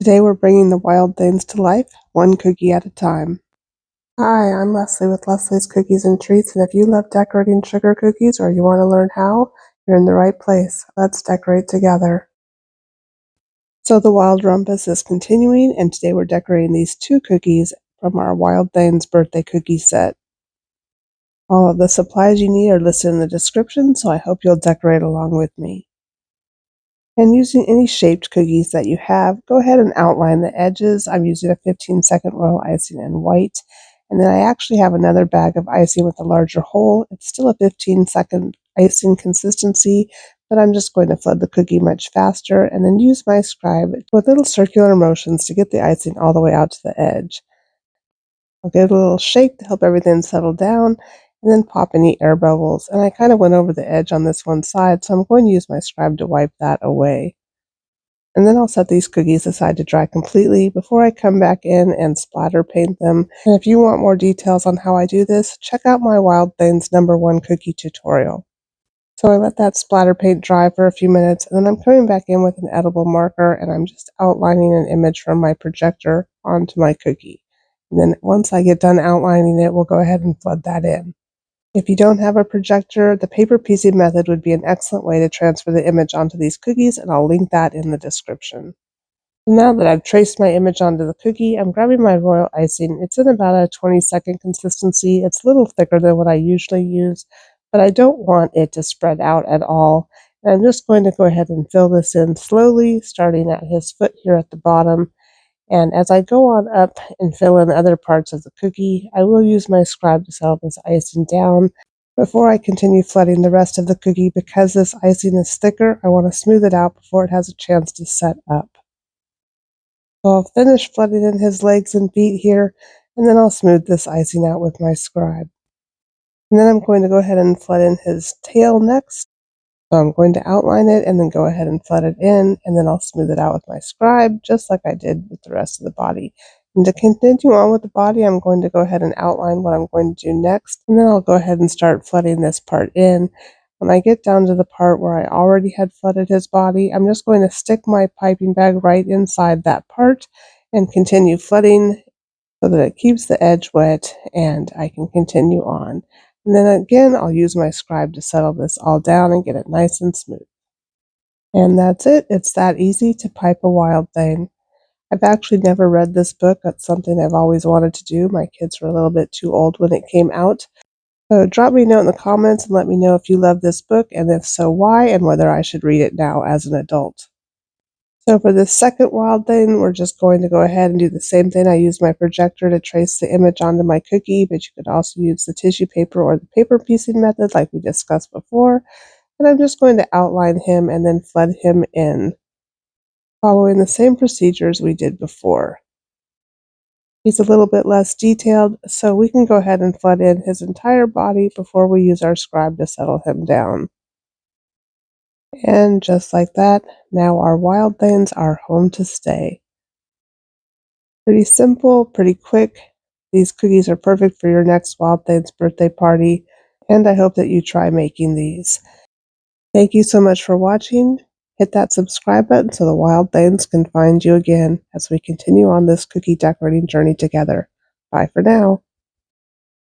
Today we're bringing the wild things to life, one cookie at a time. Hi, I'm Leslie with Leslie's Cookies and Treats, and if you love decorating sugar cookies or you want to learn how, you're in the right place. Let's decorate together. So the Wild Rumpus is continuing, and today we're decorating these 2 cookies from our Wild Things birthday cookie set. All of the supplies you need are listed in the description, so I hope you'll decorate along with me. And using any shaped cookies that you have, go ahead and outline the edges. I'm using a 15-second royal icing in white. And then I actually have another bag of icing with a larger hole. It's still a 15-second icing consistency, but I'm just going to flood the cookie much faster and then use my scribe with little circular motions to get the icing all the way out to the edge. I'll give it a little shake to help everything settle down and then pop any air bubbles. And I kind of went over the edge on this one side, so I'm going to use my scribe to wipe that away. And then I'll set these cookies aside to dry completely before I come back in and splatter paint them. And if you want more details on how I do this, check out my Wild Things #1 cookie tutorial. So I let that splatter paint dry for a few minutes, and then I'm coming back in with an edible marker and I'm just outlining an image from my projector onto my cookie. And then once I get done outlining it, we'll go ahead and flood that in. If you don't have a projector, the paper piecing method would be an excellent way to transfer the image onto these cookies, and I'll link that in the description. Now that I've traced my image onto the cookie, I'm grabbing my royal icing. It's in about a 20-second consistency. It's a little thicker than what I usually use, but I don't want it to spread out at all. And I'm just going to go ahead and fill this in slowly, starting at his foot here at the bottom. And as I go on up and fill in other parts of the cookie, I will use my scribe to settle this icing down. Before I continue flooding the rest of the cookie, because this icing is thicker, I want to smooth it out before it has a chance to set up. So I'll finish flooding in his legs and feet here, and then I'll smooth this icing out with my scribe. And then I'm going to go ahead and flood in his tail next. So I'm going to outline it and then go ahead and flood it in, and then I'll smooth it out with my scribe, just like I did with the rest of the body. And to continue on with the body, I'm going to go ahead and outline what I'm going to do next, and then I'll go ahead and start flooding this part in. When I get down to the part where I already had flooded his body, I'm just going to stick my piping bag right inside that part and continue flooding so that it keeps the edge wet and I can continue on. And then again, I'll use my scribe to settle this all down and get it nice and smooth. And that's it. It's that easy to pipe a wild thing. I've actually never read this book. That's something I've always wanted to do. My kids were a little bit too old when it came out. So drop me a note in the comments and let me know if you love this book, and if so, why, and whether I should read it now as an adult. So for this second wild thing, we're just going to go ahead and do the same thing. I used my projector to trace the image onto my cookie, but you could also use the tissue paper or the paper piecing method like we discussed before. And I'm just going to outline him and then flood him in, following the same procedures we did before. He's a little bit less detailed, so we can go ahead and flood in his entire body before we use our scribe to settle him down. And just like that, now our wild things are home to stay. Pretty simple, pretty quick. These cookies are perfect for your next Wild Things birthday party, and I hope that you try making these. Thank you so much for watching. Hit that subscribe button so the Wild Things can find you again as we continue on this cookie decorating journey together. Bye for now.